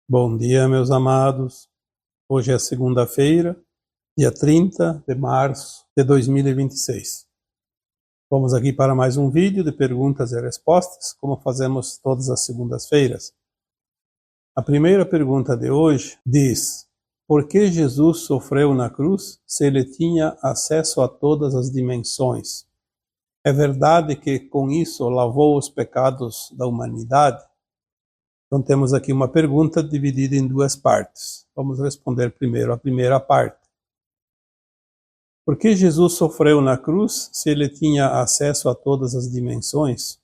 Bom dia, meus amados. Hoje é segunda-feira, dia 30 de março de 2026. Vamos aqui para mais um vídeo de perguntas e respostas, como fazemos todas as segundas-feiras. A primeira pergunta de hoje diz: por que Jesus sofreu na cruz se ele tinha acesso a todas as dimensões? É verdade que com isso lavou os pecados da humanidade? Então temos aqui uma pergunta dividida em duas partes. Vamos responder primeiro a primeira parte. Por que Jesus sofreu na cruz se ele tinha acesso a todas as dimensões?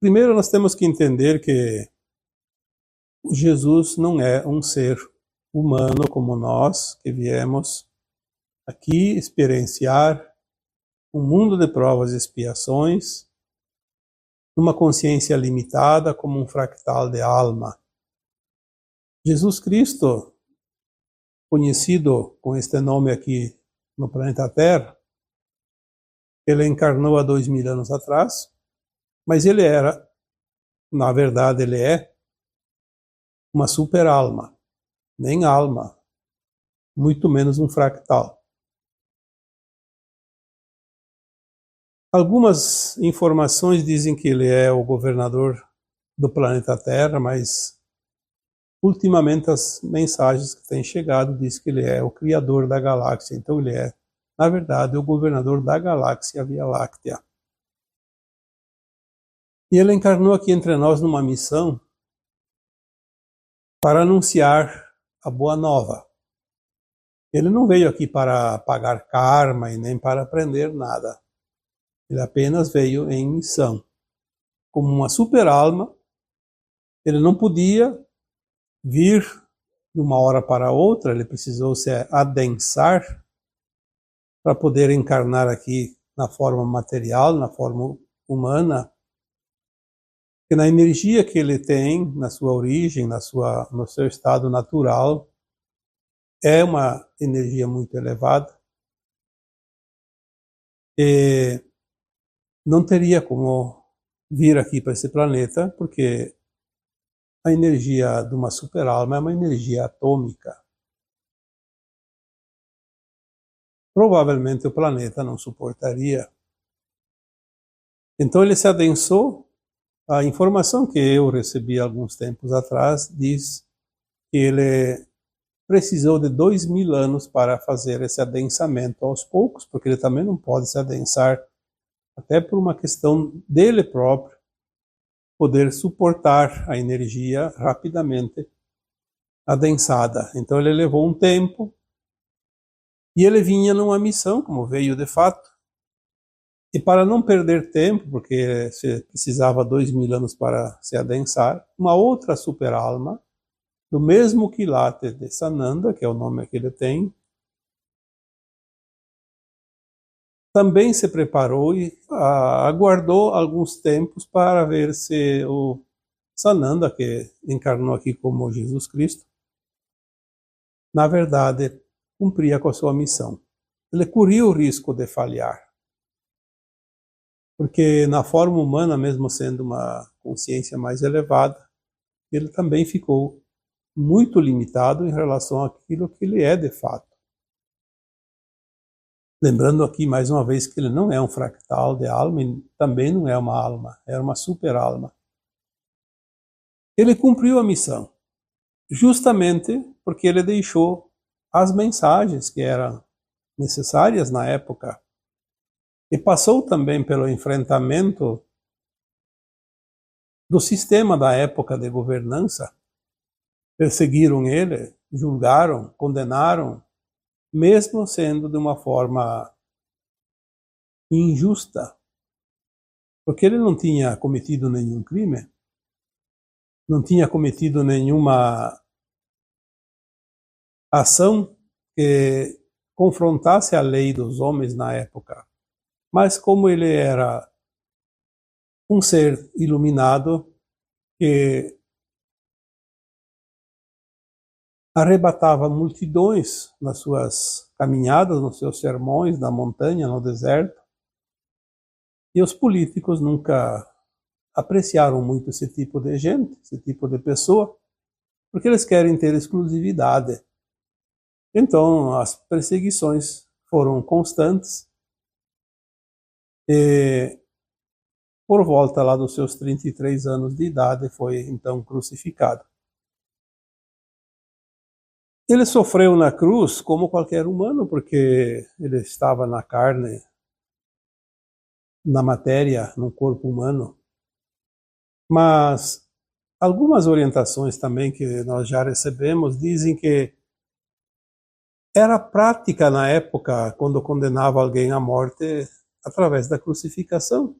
Primeiro nós temos que entender que Jesus não é um ser humano como nós, que viemos aqui experienciar um mundo de provas e expiações, uma consciência limitada como um fractal de alma. Jesus Cristo, conhecido com este nome aqui no planeta Terra, ele encarnou há 2000 anos atrás, mas ele era, na verdade ele é, uma super alma, nem alma, muito menos um fractal. Algumas informações dizem que ele é o governador do planeta Terra, mas ultimamente as mensagens que têm chegado dizem que ele é o criador da galáxia, então ele é, na verdade, o governador da galáxia Via Láctea. E ele encarnou aqui entre nós numa missão para anunciar a boa nova. Ele não veio aqui para pagar karma e nem para aprender nada. Ele apenas veio em missão. Como uma super alma, ele não podia vir de uma hora para outra, ele precisou se adensar para poder encarnar aqui na forma material, na forma humana, que na energia que ele tem, na sua origem, no seu estado natural, é uma energia muito elevada. E não teria como vir aqui para esse planeta, porque a energia de uma super-alma é uma energia atômica. Provavelmente o planeta não suportaria. Então ele se adensou. A informação que eu recebi alguns tempos atrás diz que ele precisou de 2000 anos para fazer esse adensamento aos poucos, porque ele também não pode se adensar, até por uma questão dele próprio, poder suportar a energia rapidamente adensada. Então ele levou um tempo, e ele vinha numa missão, como veio de fato. E para não perder tempo, porque se precisava 2000 anos para se adensar, uma outra super-alma, do mesmo quilate de Sananda, que é o nome que ele tem, também se preparou e aguardou alguns tempos para ver se o Sananda, que encarnou aqui como Jesus Cristo, na verdade, cumpria com a sua missão. Ele corria o risco de falhar, porque na forma humana, mesmo sendo uma consciência mais elevada, ele também ficou muito limitado em relação àquilo que ele é de fato. Lembrando aqui mais uma vez que ele não é um fractal de alma e também não é uma alma, é uma super-alma. Ele cumpriu a missão, justamente porque ele deixou as mensagens que eram necessárias na época e passou também pelo enfrentamento do sistema da época de governança. Perseguiram ele, julgaram, condenaram, mesmo sendo de uma forma injusta, porque ele não tinha cometido nenhum crime, não tinha cometido nenhuma ação que confrontasse a lei dos homens na época. Mas como ele era um ser iluminado que arrebatava multidões nas suas caminhadas, nos seus sermões, na montanha, no deserto, e os políticos nunca apreciaram muito esse tipo de gente, esse tipo de pessoa, porque eles querem ter exclusividade. Então, as perseguições foram constantes e, por volta lá dos seus 33 anos de idade, foi então crucificado. Ele sofreu na cruz como qualquer humano, porque ele estava na carne, na matéria, no corpo humano. Mas algumas orientações também que nós já recebemos dizem que era prática na época, quando condenava alguém à morte, através da crucificação.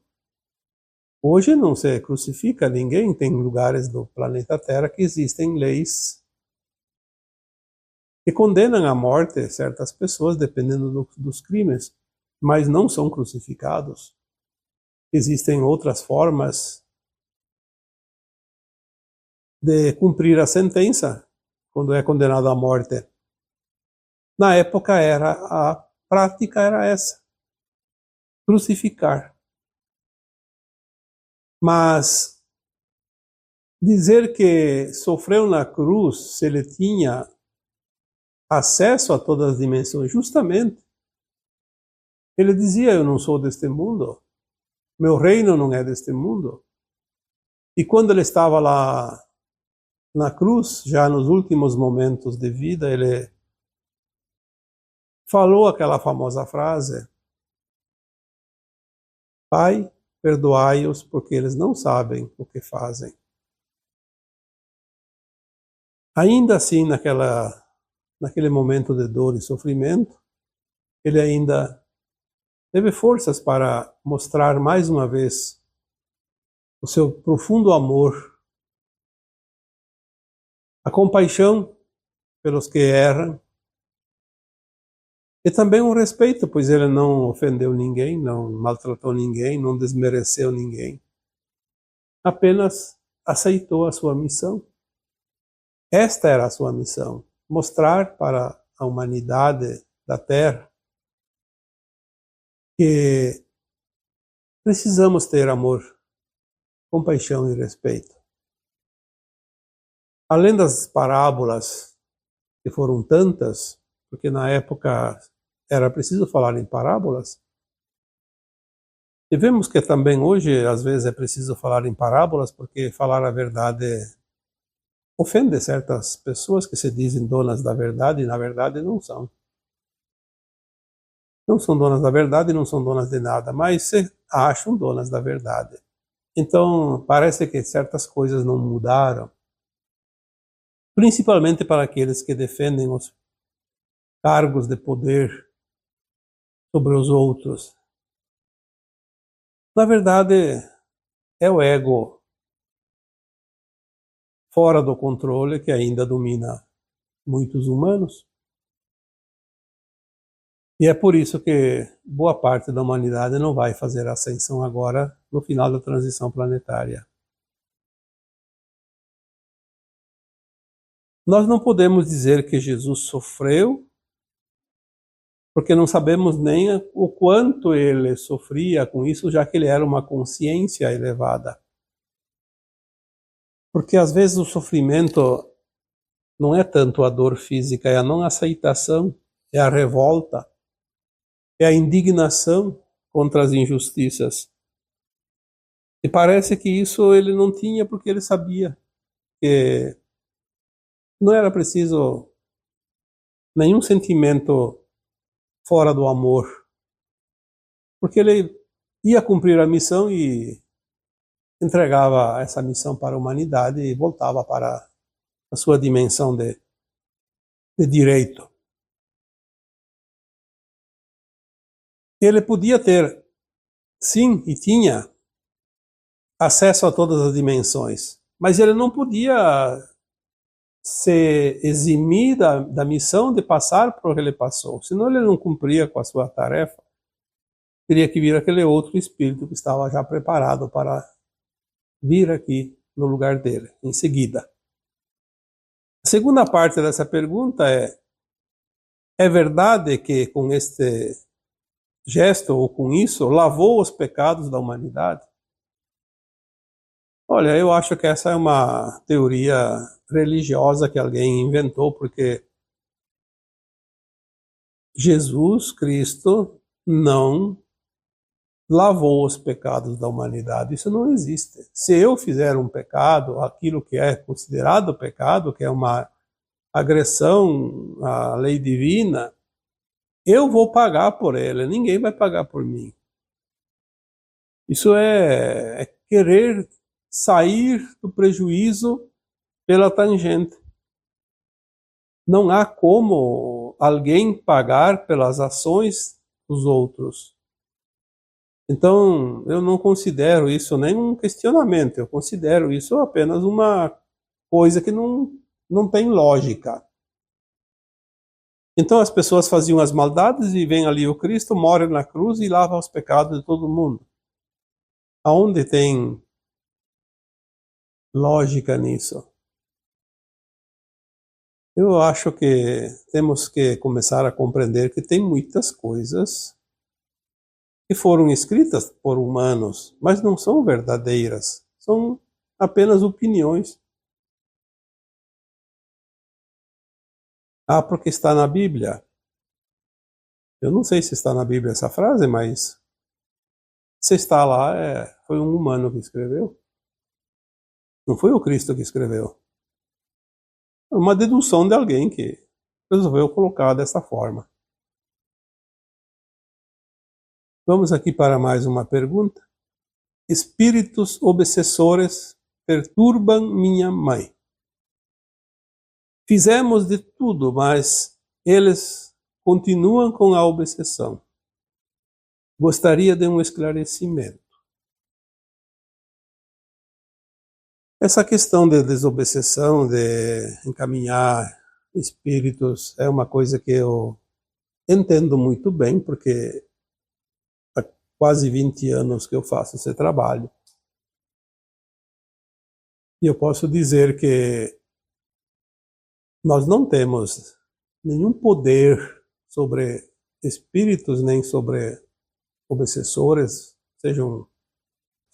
Hoje não se crucifica ninguém, tem lugares do planeta Terra que existem leis que condenam à morte certas pessoas, dependendo dos crimes, mas não são crucificados. Existem outras formas de cumprir a sentença quando é condenado à morte. Na época a prática era essa, crucificar. Mas dizer que sofreu na cruz, se ele tinha acesso a todas as dimensões, justamente, ele dizia: eu não sou deste mundo, meu reino não é deste mundo. E quando ele estava lá na cruz, já nos últimos momentos de vida, ele falou aquela famosa frase: Pai, perdoai-os, porque eles não sabem o que fazem. Ainda assim, naquele momento de dor e sofrimento, ele ainda teve forças para mostrar mais uma vez o seu profundo amor, a compaixão pelos que erram, e também o respeito, pois ele não ofendeu ninguém, não maltratou ninguém, não desmereceu ninguém. Apenas aceitou a sua missão. Esta era a sua missão: mostrar para a humanidade da Terra que precisamos ter amor, compaixão e respeito. Além das parábolas, que foram tantas, porque na época era preciso falar em parábolas, e vemos que também hoje, às vezes, é preciso falar em parábolas, porque falar a verdade ofende certas pessoas que se dizem donas da verdade e, na verdade, não são. Não são donas da verdade e não são donas de nada, mas se acham donas da verdade. Então, parece que certas coisas não mudaram, principalmente para aqueles que defendem os cargos de poder sobre os outros. Na verdade, é o ego fora do controle que ainda domina muitos humanos. E é por isso que boa parte da humanidade não vai fazer a ascensão agora, no final da transição planetária. Nós não podemos dizer que Jesus sofreu, porque não sabemos nem o quanto ele sofria com isso, já que ele era uma consciência elevada. Porque às vezes o sofrimento não é tanto a dor física, é a não aceitação, é a revolta, é a indignação contra as injustiças. E parece que isso ele não tinha, porque ele sabia que não era preciso nenhum sentimento fora do amor, porque ele ia cumprir a missão e entregava essa missão para a humanidade e voltava para a sua dimensão de direito. Ele podia ter, sim, e tinha acesso a todas as dimensões, mas ele não podia se eximir da missão de passar por o que ele passou, senão ele não cumpria com a sua tarefa. Teria que vir aquele outro espírito que estava já preparado para vir aqui no lugar dele, em seguida. A segunda parte dessa pergunta é verdade que com este gesto ou com isso lavou os pecados da humanidade? Olha, eu acho que essa é uma teoria religiosa que alguém inventou, porque Jesus Cristo não lavou os pecados da humanidade. Isso não existe. Se eu fizer um pecado, aquilo que é considerado pecado, que é uma agressão à lei divina, eu vou pagar por ele, ninguém vai pagar por mim. Isso é querer sair do prejuízo pela tangente. Não há como alguém pagar pelas ações dos outros. Então, eu não considero isso nem um questionamento, eu considero isso apenas uma coisa que não tem lógica. Então as pessoas faziam as maldades e vem ali o Cristo, morre na cruz e lava os pecados de todo mundo. Aonde tem lógica nisso? Eu acho que temos que começar a compreender que tem muitas coisas que foram escritas por humanos, mas não são verdadeiras, são apenas opiniões. Ah, porque está na Bíblia. Eu não sei se está na Bíblia essa frase, mas se está lá, foi um humano que escreveu. Não foi o Cristo que escreveu. É uma dedução de alguém que resolveu colocar dessa forma. Vamos aqui para mais uma pergunta. Espíritos obsessores perturbam minha mãe. Fizemos de tudo, mas eles continuam com a obsessão. Gostaria de um esclarecimento. Essa questão de desobsessão, de encaminhar espíritos, é uma coisa que eu entendo muito bem, porque há quase 20 anos que eu faço esse trabalho. E eu posso dizer que nós não temos nenhum poder sobre espíritos, nem sobre obsessores, sejam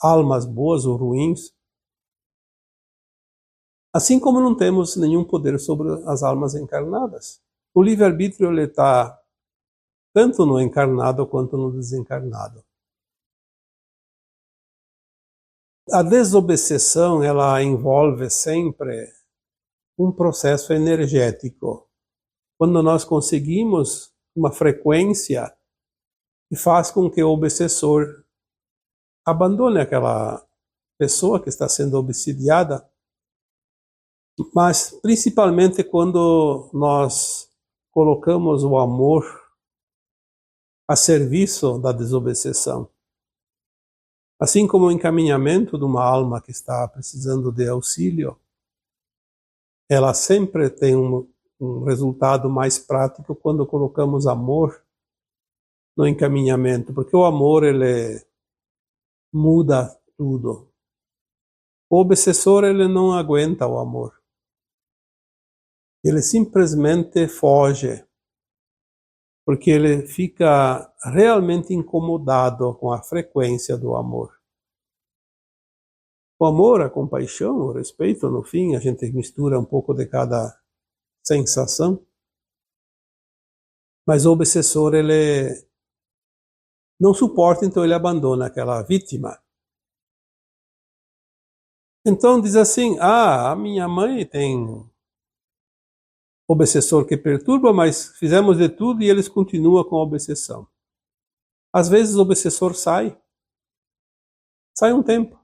almas boas ou ruins, assim como não temos nenhum poder sobre as almas encarnadas. O livre-arbítrio está tanto no encarnado quanto no desencarnado. A desobsessão, ela envolve sempre um processo energético. Quando nós conseguimos uma frequência que faz com que o obsessor abandone aquela pessoa que está sendo obsidiada, mas principalmente quando nós colocamos o amor a serviço da desobsessão. Assim como o encaminhamento de uma alma que está precisando de auxílio, ela sempre tem um resultado mais prático quando colocamos amor no encaminhamento, porque o amor, ele muda tudo. O obsessor, ele não aguenta o amor. Ele simplesmente foge, porque ele fica realmente incomodado com a frequência do amor. O amor, a compaixão, o respeito, no fim, a gente mistura um pouco de cada sensação, mas o obsessor, ele não suporta, então ele abandona aquela vítima. Então diz assim, a minha mãe tem obsessor que perturba, mas fizemos de tudo e eles continuam com a obsessão. Às vezes o obsessor sai um tempo,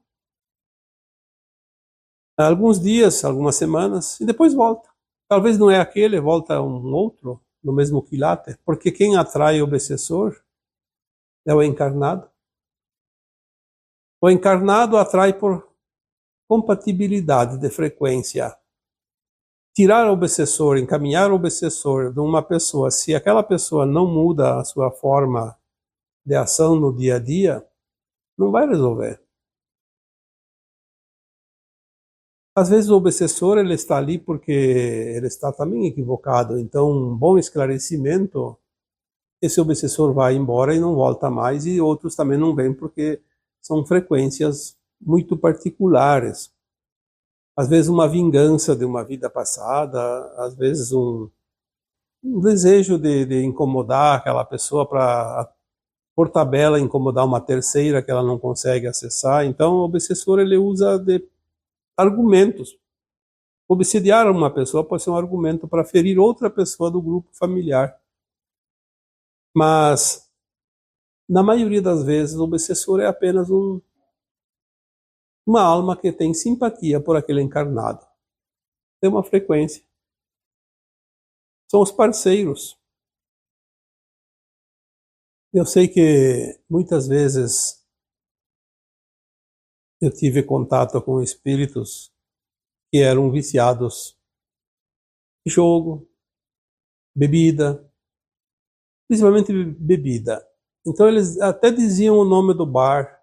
alguns dias, algumas semanas, e depois volta. Talvez não é aquele, volta um outro, no mesmo quilate, porque quem atrai o obsessor é o encarnado. O encarnado atrai por compatibilidade de frequência. Tirar o obsessor, encaminhar o obsessor de uma pessoa, se aquela pessoa não muda a sua forma de ação no dia a dia, não vai resolver. Às vezes o obsessor, ele está ali porque ele está também equivocado. Então, um bom esclarecimento, esse obsessor vai embora e não volta mais, e outros também não vêm porque são frequências muito particulares. Às vezes uma vingança de uma vida passada, às vezes um desejo de incomodar aquela pessoa para, por tabela, incomodar uma terceira que ela não consegue acessar. Então o obsessor ele usa de argumentos. Obsidiar uma pessoa pode ser um argumento para ferir outra pessoa do grupo familiar. Mas, na maioria das vezes, o obsessor é apenas uma alma que tem simpatia por aquele encarnado. Tem uma frequência. São os parceiros. Eu sei que muitas vezes eu tive contato com espíritos que eram viciados em jogo, bebida, principalmente bebida. Então eles até diziam o nome do bar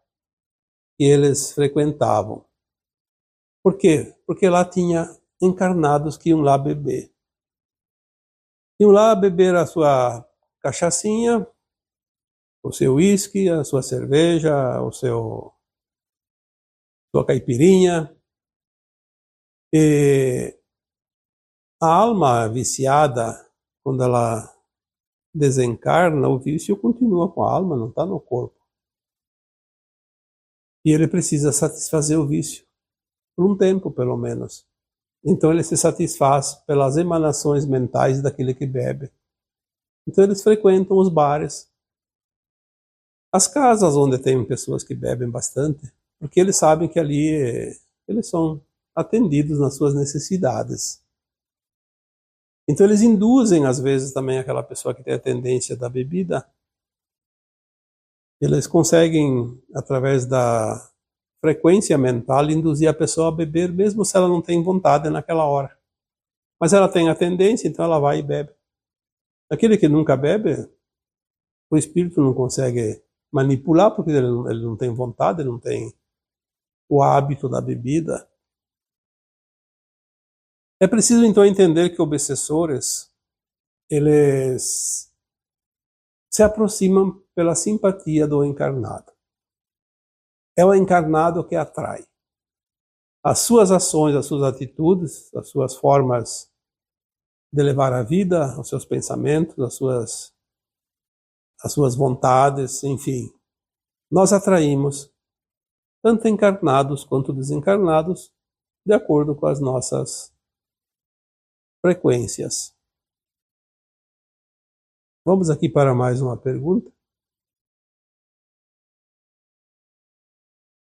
que eles frequentavam. Por quê? Porque lá tinha encarnados que iam lá beber. Iam lá beber a sua cachaçinha, o seu uísque, a sua cerveja, sua caipirinha. E a alma viciada, quando ela desencarna, o vício continua com a alma, não está no corpo. E ele precisa satisfazer o vício, por um tempo pelo menos. Então ele se satisfaz pelas emanações mentais daquele que bebe. Então eles frequentam os bares, as casas onde tem pessoas que bebem bastante, porque eles sabem que ali eles são atendidos nas suas necessidades. Então eles induzem às vezes também aquela pessoa que tem a tendência da bebida. Eles conseguem, através da frequência mental, induzir a pessoa a beber, mesmo se ela não tem vontade naquela hora. Mas ela tem a tendência, então ela vai e bebe. Aquele que nunca bebe, o espírito não consegue manipular, porque ele não tem vontade, não tem o hábito da bebida. É preciso então entender que obsessores, eles se aproximam pela simpatia do encarnado. É o encarnado que atrai. As suas ações, as suas atitudes, as suas formas de levar a vida, os seus pensamentos, as suas vontades, enfim. Nós atraímos tanto encarnados quanto desencarnados de acordo com as nossas frequências. Vamos aqui para mais uma pergunta.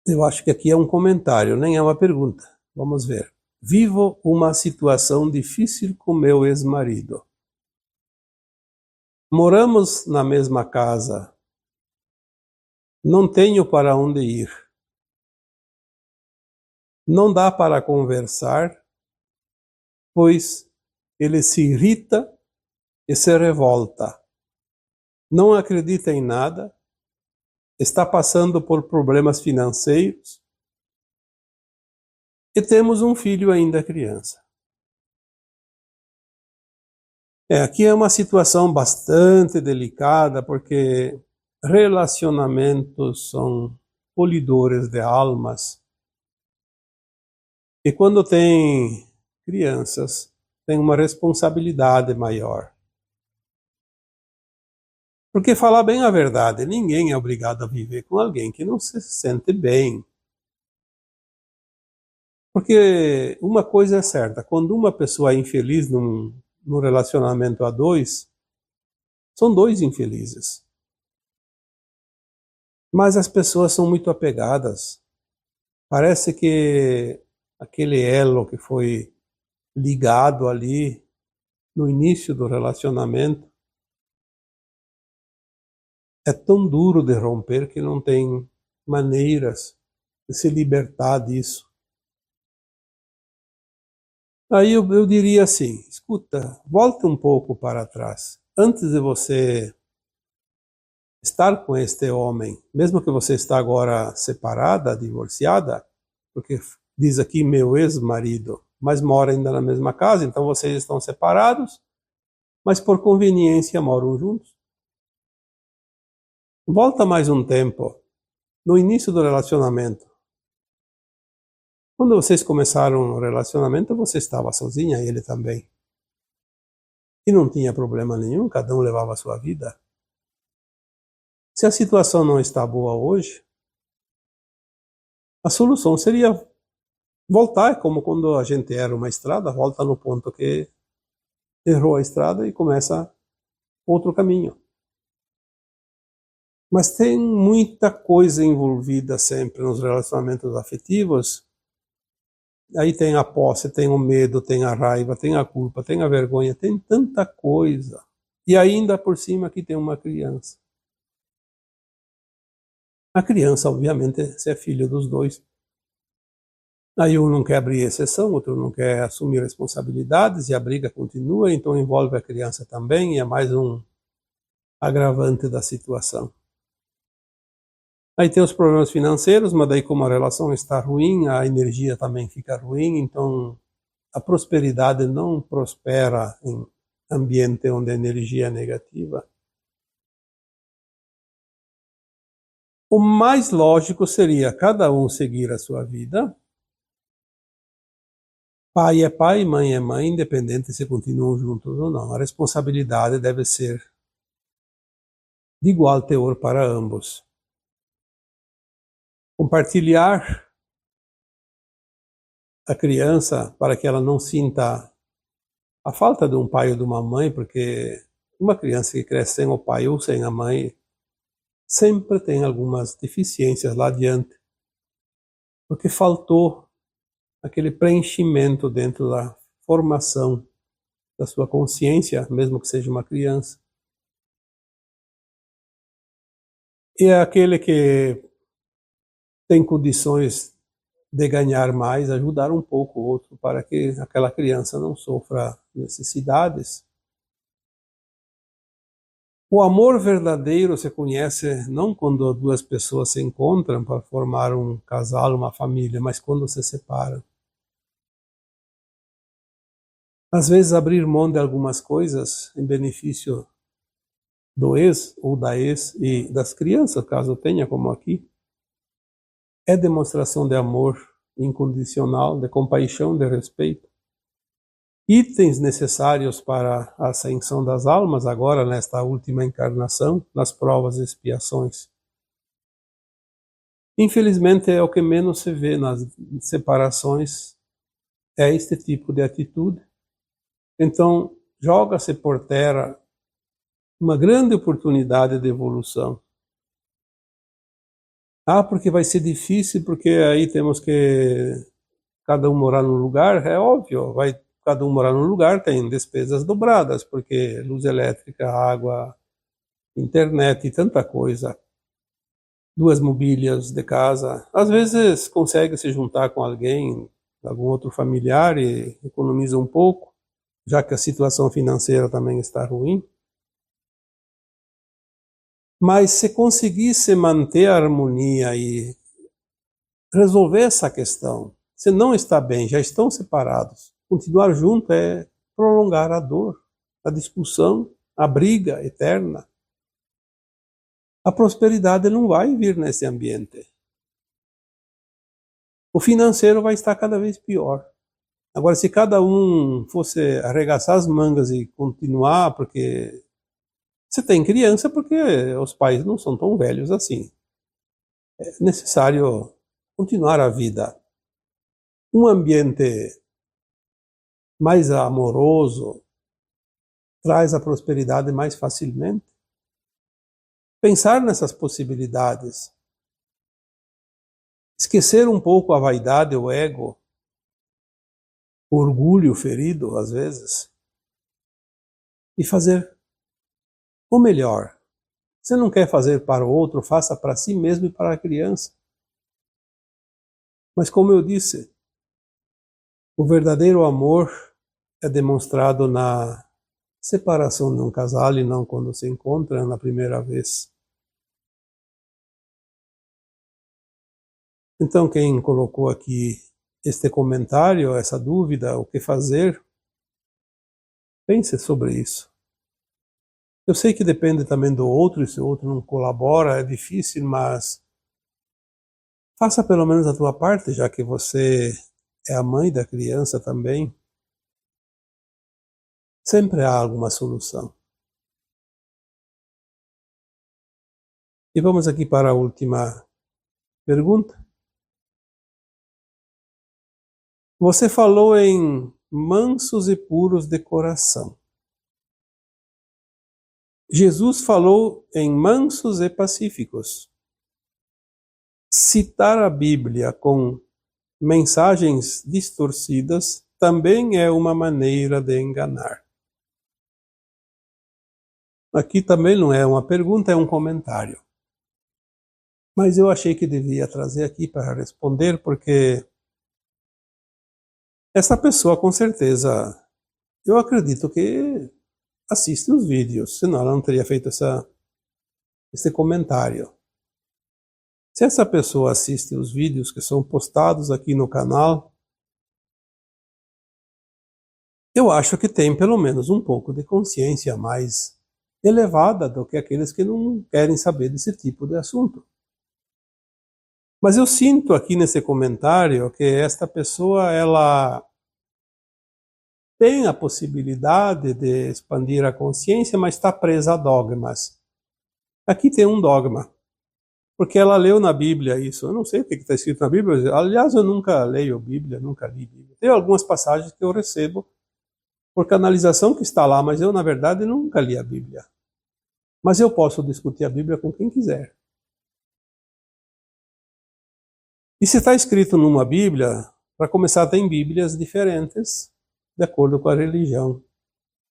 Eu acho que aqui é um comentário, nem é uma pergunta. Vamos ver. Vivo uma situação difícil com meu ex-marido. Moramos na mesma casa. Não tenho para onde ir. Não dá para conversar, pois ele se irrita e se revolta. Não acredita em nada. Está passando por problemas financeiros. E temos um filho ainda criança. Aqui é uma situação bastante delicada, porque relacionamentos são polidores de almas. E quando tem crianças, tem uma responsabilidade maior. Porque falar bem a verdade, ninguém é obrigado a viver com alguém que não se sente bem. Porque uma coisa é certa, quando uma pessoa é infeliz num relacionamento a dois, são dois infelizes. Mas as pessoas são muito apegadas. Parece que aquele elo que foi ligado ali no início do relacionamento é tão duro de romper que não tem maneiras de se libertar disso. Aí eu diria assim, escuta, volte um pouco para trás. Antes de você estar com este homem, mesmo que você está agora separada, divorciada, porque diz aqui meu ex-marido, mas mora ainda na mesma casa, então vocês estão separados, mas por conveniência moram juntos. Volta mais um tempo, no início do relacionamento. Quando vocês começaram o relacionamento, você estava sozinha, ele também. E não tinha problema nenhum, cada um levava a sua vida. Se a situação não está boa hoje, a solução seria voltar, como quando a gente erra uma estrada, volta no ponto que errou a estrada e começa outro caminho. Mas tem muita coisa envolvida sempre nos relacionamentos afetivos. Aí tem a posse, tem o medo, tem a raiva, tem a culpa, tem a vergonha, tem tanta coisa. E ainda por cima aqui tem uma criança. A criança, obviamente, se é filho dos dois. Aí um não quer abrir exceção, outro não quer assumir responsabilidades e a briga continua, então envolve a criança também e é mais um agravante da situação. Aí tem os problemas financeiros, mas daí como a relação está ruim, a energia também fica ruim, então a prosperidade não prospera em ambiente onde a energia é negativa. O mais lógico seria cada um seguir a sua vida. Pai é pai, mãe é mãe, independente se continuam juntos ou não. A responsabilidade deve ser de igual teor para ambos. Compartilhar a criança para que ela não sinta a falta de um pai ou de uma mãe, porque uma criança que cresce sem o pai ou sem a mãe sempre tem algumas deficiências lá adiante, porque faltou aquele preenchimento dentro da formação da sua consciência, mesmo que seja uma criança. E é aquele que tem condições de ganhar mais, ajudar um pouco o outro para que aquela criança não sofra necessidades. O amor verdadeiro se conhece não quando duas pessoas se encontram para formar um casal, uma família, mas quando se separam. Às vezes abrir mão de algumas coisas em benefício do ex ou da ex e das crianças, caso tenha, como aqui, é demonstração de amor incondicional, de compaixão, de respeito. Itens necessários para a ascensão das almas, agora nesta última encarnação, nas provas e expiações. Infelizmente é o que menos se vê nas separações, é este tipo de atitude. Então, joga-se por terra uma grande oportunidade de evolução. Porque vai ser difícil, porque aí temos que cada um morar num lugar, é óbvio, vai cada um morar num lugar, tem despesas dobradas, porque luz elétrica, água, internet e tanta coisa. Duas mobílias de casa. Às vezes consegue se juntar com alguém, algum outro familiar e economiza um pouco, já que a situação financeira também está ruim. Mas se conseguisse manter a harmonia e resolver essa questão, se não está bem, já estão separados, continuar junto é prolongar a dor, a discussão, a briga eterna. A prosperidade não vai vir nesse ambiente. O financeiro vai estar cada vez pior. Agora, se cada um fosse arregaçar as mangas e continuar, porque você tem criança, porque os pais não são tão velhos assim. É necessário continuar a vida. Um ambiente mais amoroso traz a prosperidade mais facilmente. Pensar nessas possibilidades. Esquecer um pouco a vaidade, o ego, o orgulho ferido, às vezes, e fazer o melhor. Você não quer fazer para o outro, faça para si mesmo e para a criança. Mas como eu disse, o verdadeiro amor é demonstrado na separação de um casal e não quando se encontram na primeira vez. Então, quem colocou aqui este comentário, essa dúvida, o que fazer, pense sobre isso. Eu sei que depende também do outro, e se o outro não colabora, é difícil, mas Faça pelo menos a tua parte, já que você é a mãe da criança também. Sempre há alguma solução. E vamos aqui para a última pergunta. Você falou em mansos e puros de coração. Jesus falou em mansos e pacíficos. Citar a Bíblia com mensagens distorcidas também é uma maneira de enganar. Aqui também não é uma pergunta, é um comentário. Mas eu achei que devia trazer aqui para responder, porque essa pessoa com certeza, eu acredito que assiste os vídeos, senão ela não teria feito esse comentário. Se essa pessoa assiste os vídeos que são postados aqui no canal, eu acho que tem pelo menos um pouco de consciência mais elevada do que aqueles que não querem saber desse tipo de assunto. Mas eu sinto aqui nesse comentário que esta pessoa, ela tem a possibilidade de expandir a consciência, mas está presa a dogmas. Aqui tem um dogma, porque ela leu na Bíblia isso. Eu não sei o que está escrito na Bíblia. Aliás, eu nunca leio Bíblia, nunca li Bíblia. Tem algumas passagens que eu recebo por canalização que está lá, mas eu, na verdade, nunca li a Bíblia. Mas eu posso discutir a Bíblia com quem quiser. E se está escrito numa Bíblia, para começar, tem Bíblias diferentes, de acordo com a religião.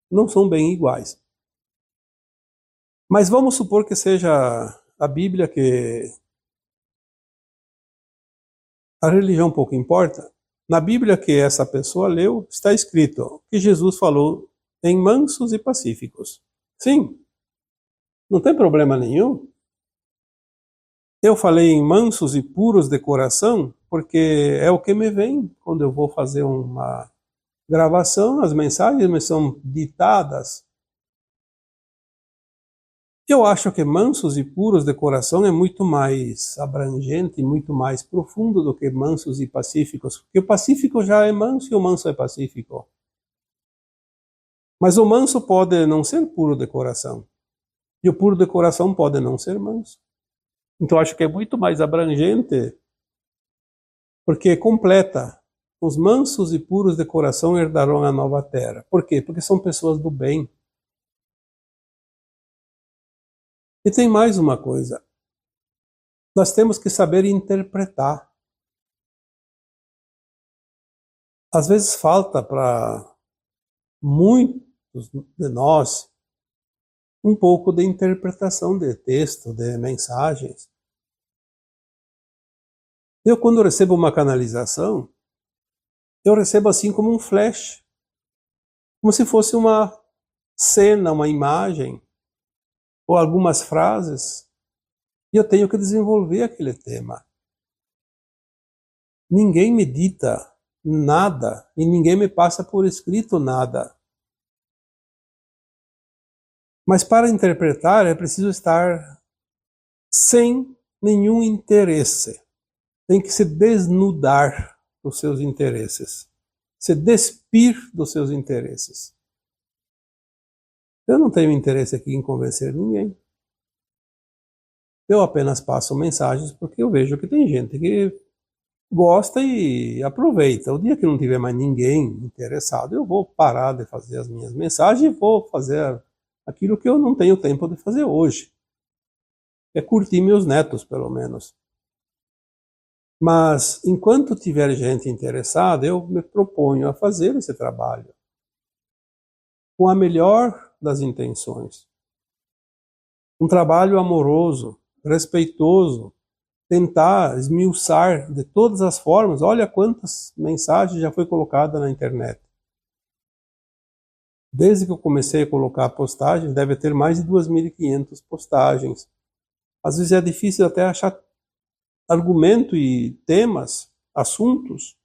Não são bem iguais. Mas vamos supor que seja a Bíblia que a religião pouco importa. Na Bíblia que essa pessoa leu, está escrito que Jesus falou em mansos e pacíficos. Sim, não tem problema nenhum. Eu falei em mansos e puros de coração, porque é o que me vem quando eu vou fazer uma gravação, as mensagens me são ditadas. Eu acho que mansos e puros de coração é muito mais abrangente, muito mais profundo do que mansos e pacíficos, porque o pacífico já é manso e o manso é pacífico. Mas o manso pode não ser puro de coração, e o puro de coração pode não ser manso. Então acho que é muito mais abrangente, porque completa. Os mansos e puros de coração herdarão a nova terra. Por quê? Porque são pessoas do bem. E tem mais uma coisa. Nós temos que saber interpretar. Às vezes falta para muitos de nós um pouco de interpretação de texto, de mensagens. Eu, quando recebo uma canalização, eu recebo assim como um flash, como se fosse uma cena, uma imagem, ou algumas frases, e eu tenho que desenvolver aquele tema. Ninguém me dita nada e ninguém me passa por escrito nada. Mas para interpretar é preciso estar sem nenhum interesse. Tem que se desnudar dos seus interesses, se despir dos seus interesses. Eu não tenho interesse aqui em convencer ninguém. Eu apenas passo mensagens porque eu vejo que tem gente que gosta e aproveita. O dia que não tiver mais ninguém interessado, eu vou parar de fazer as minhas mensagens e vou fazer aquilo que eu não tenho tempo de fazer hoje. É curtir meus netos, pelo menos. Mas, enquanto tiver gente interessada, eu me proponho a fazer esse trabalho com a melhor das intenções. Um trabalho amoroso, respeitoso, tentar esmiuçar de todas as formas. Olha quantas mensagens já foi colocada na internet. Desde que eu comecei a colocar postagens, deve ter mais de 2.500 postagens. Às vezes é difícil até achar argumento e temas, assuntos,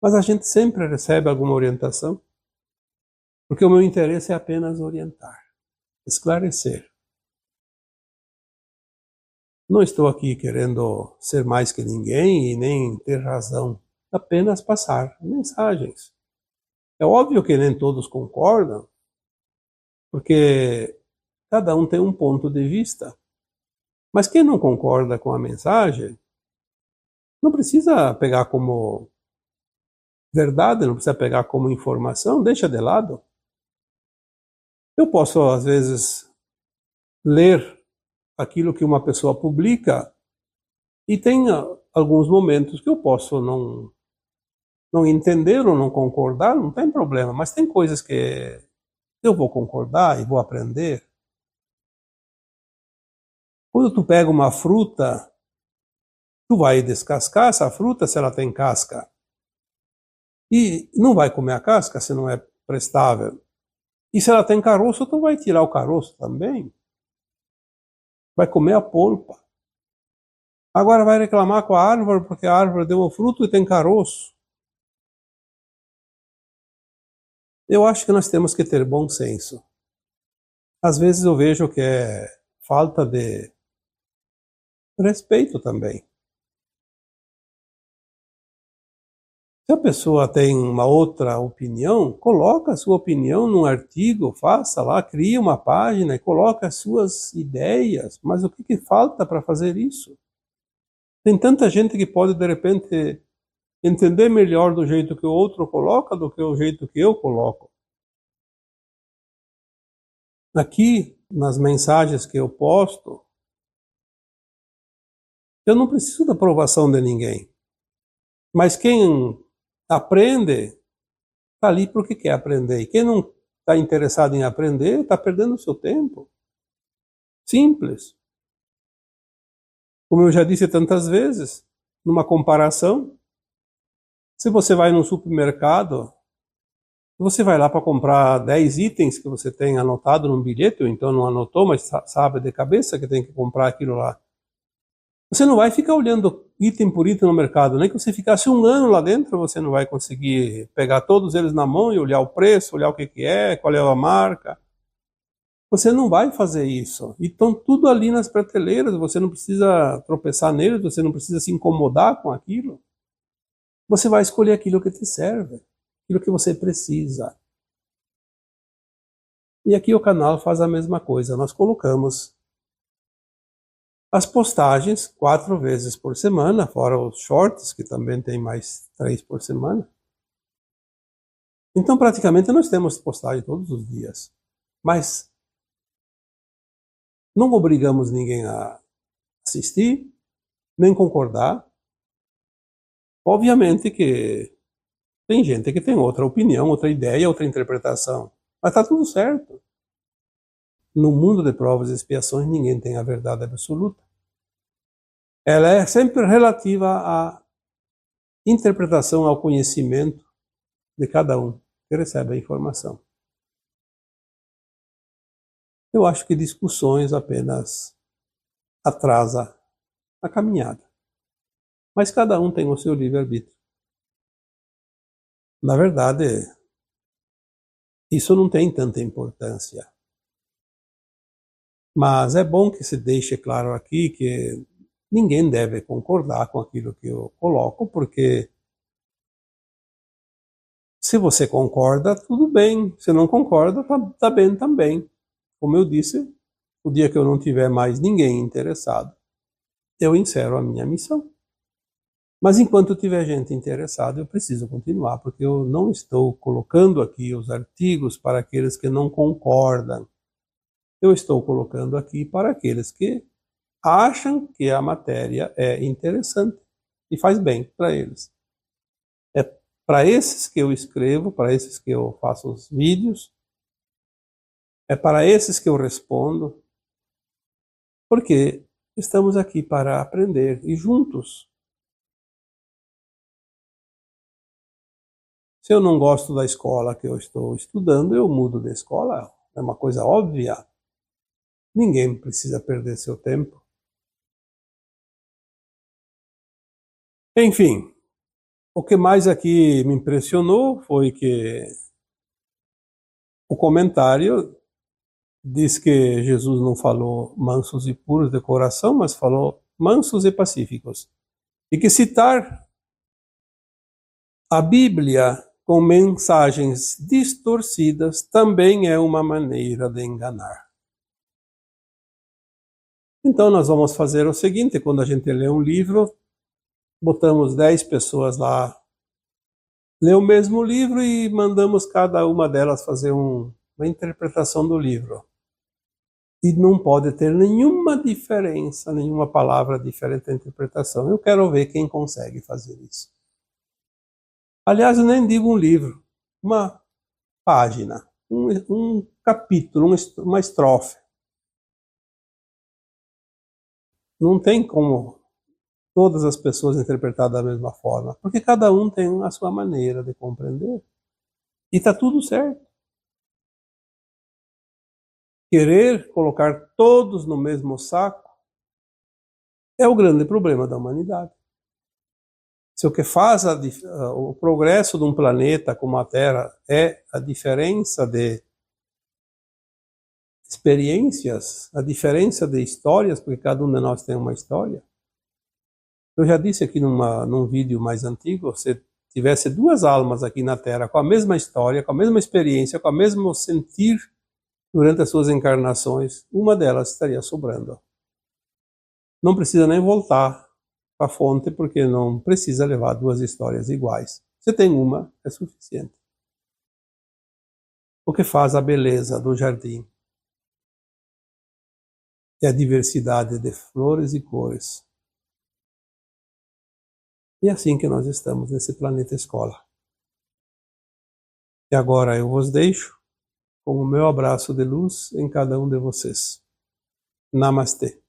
mas a gente sempre recebe alguma orientação, porque o meu interesse é apenas orientar, esclarecer. Não estou aqui querendo ser mais que ninguém e nem ter razão, apenas passar mensagens. É óbvio que nem todos concordam, porque cada um tem um ponto de vista. Mas quem não concorda com a mensagem, não precisa pegar como verdade, não precisa pegar como informação, deixa de lado. Eu posso, às vezes, ler aquilo que uma pessoa publica e tem alguns momentos que eu posso não entender ou não concordar, não tem problema, mas tem coisas que eu vou concordar e vou aprender. Quando tu pega uma fruta, tu vai descascar essa fruta se ela tem casca. E não vai comer a casca se não é prestável. E se ela tem caroço, tu vai tirar o caroço também. Vai comer a polpa. Agora vai reclamar com a árvore porque a árvore deu um fruto e tem caroço. Eu acho que nós temos que ter bom senso. Às vezes eu vejo que é falta de respeito também. Se a pessoa tem uma outra opinião, coloca a sua opinião num artigo, faça lá, cria uma página e coloca as suas ideias. Mas o que falta para fazer isso? Tem tanta gente que pode, de repente, entender melhor do jeito que o outro coloca do que o jeito que eu coloco. Aqui, nas mensagens que eu posto, eu não preciso da aprovação de ninguém. Mas quem aprende, está ali porque quer aprender. E quem não está interessado em aprender, está perdendo o seu tempo. Simples. Como eu já disse tantas vezes, numa comparação, se você vai num supermercado, você vai lá para comprar 10 itens que você tem anotado num bilhete, ou então não anotou, mas sabe de cabeça que tem que comprar aquilo lá. Você não vai ficar olhando item por item no mercado, nem que você ficasse um ano lá dentro, você não vai conseguir pegar todos eles na mão e olhar o preço, olhar o que é, qual é a marca. Você não vai fazer isso. E estão tudo ali nas prateleiras, você não precisa tropeçar neles, você não precisa se incomodar com aquilo. Você vai escolher aquilo que te serve, aquilo que você precisa. E aqui o canal faz a mesma coisa. Nós colocamos as postagens 4 vezes por semana, fora os shorts, que também tem mais 3 por semana. Então, praticamente, nós temos postagem todos os dias. Mas não obrigamos ninguém a assistir, nem concordar. Obviamente que tem gente que tem outra opinião, outra ideia, outra interpretação. Mas está tudo certo. No mundo de provas e expiações, ninguém tem a verdade absoluta. Ela é sempre relativa à interpretação, ao conhecimento de cada um que recebe a informação. Eu acho que discussões apenas atrasa a caminhada. Mas cada um tem o seu livre-arbítrio. Na verdade, isso não tem tanta importância. Mas é bom que se deixe claro aqui que ninguém deve concordar com aquilo que eu coloco, porque se você concorda, tudo bem. Se não concorda, tá bem também. Como eu disse, o dia que eu não tiver mais ninguém interessado, eu encerro a minha missão. Mas enquanto tiver gente interessada, eu preciso continuar, porque eu não estou colocando aqui os artigos para aqueles que não concordam. Eu estou colocando aqui para aqueles que acham que a matéria é interessante e faz bem para eles. É para esses que eu escrevo, para esses que eu faço os vídeos, é para esses que eu respondo, porque estamos aqui para aprender e juntos. Se eu não gosto da escola que eu estou estudando, eu mudo de escola. É uma coisa óbvia. Ninguém precisa perder seu tempo. Enfim, o que mais aqui me impressionou foi que o comentário diz que Jesus não falou mansos e puros de coração, mas falou mansos e pacíficos. E que citar a Bíblia com mensagens distorcidas também é uma maneira de enganar. Então nós vamos fazer o seguinte: quando a gente lê um livro, botamos 10 pessoas lá, lê o mesmo livro e mandamos cada uma delas fazer uma interpretação do livro. E não pode ter nenhuma diferença, nenhuma palavra diferente da interpretação. Eu quero ver quem consegue fazer isso. Aliás, eu nem digo um livro, uma página, um capítulo, uma estrofe. Não tem como todas as pessoas interpretar da mesma forma, porque cada um tem a sua maneira de compreender. E está tudo certo. Querer colocar todos no mesmo saco é o grande problema da humanidade. Se o que faz o progresso de um planeta como a Terra é a diferença de experiências, a diferença de histórias, porque cada um de nós tem uma história. Eu já disse aqui num vídeo mais antigo, se tivesse duas almas aqui na Terra com a mesma história, com a mesma experiência, com o mesmo sentir durante as suas encarnações, uma delas estaria sobrando. Não precisa nem voltar para a fonte, porque não precisa levar duas histórias iguais. Se tem uma, é suficiente. O que faz a beleza do jardim é a diversidade de flores e cores. E é assim que nós estamos nesse planeta escola. E agora eu vos deixo com o meu abraço de luz em cada um de vocês. Namastê.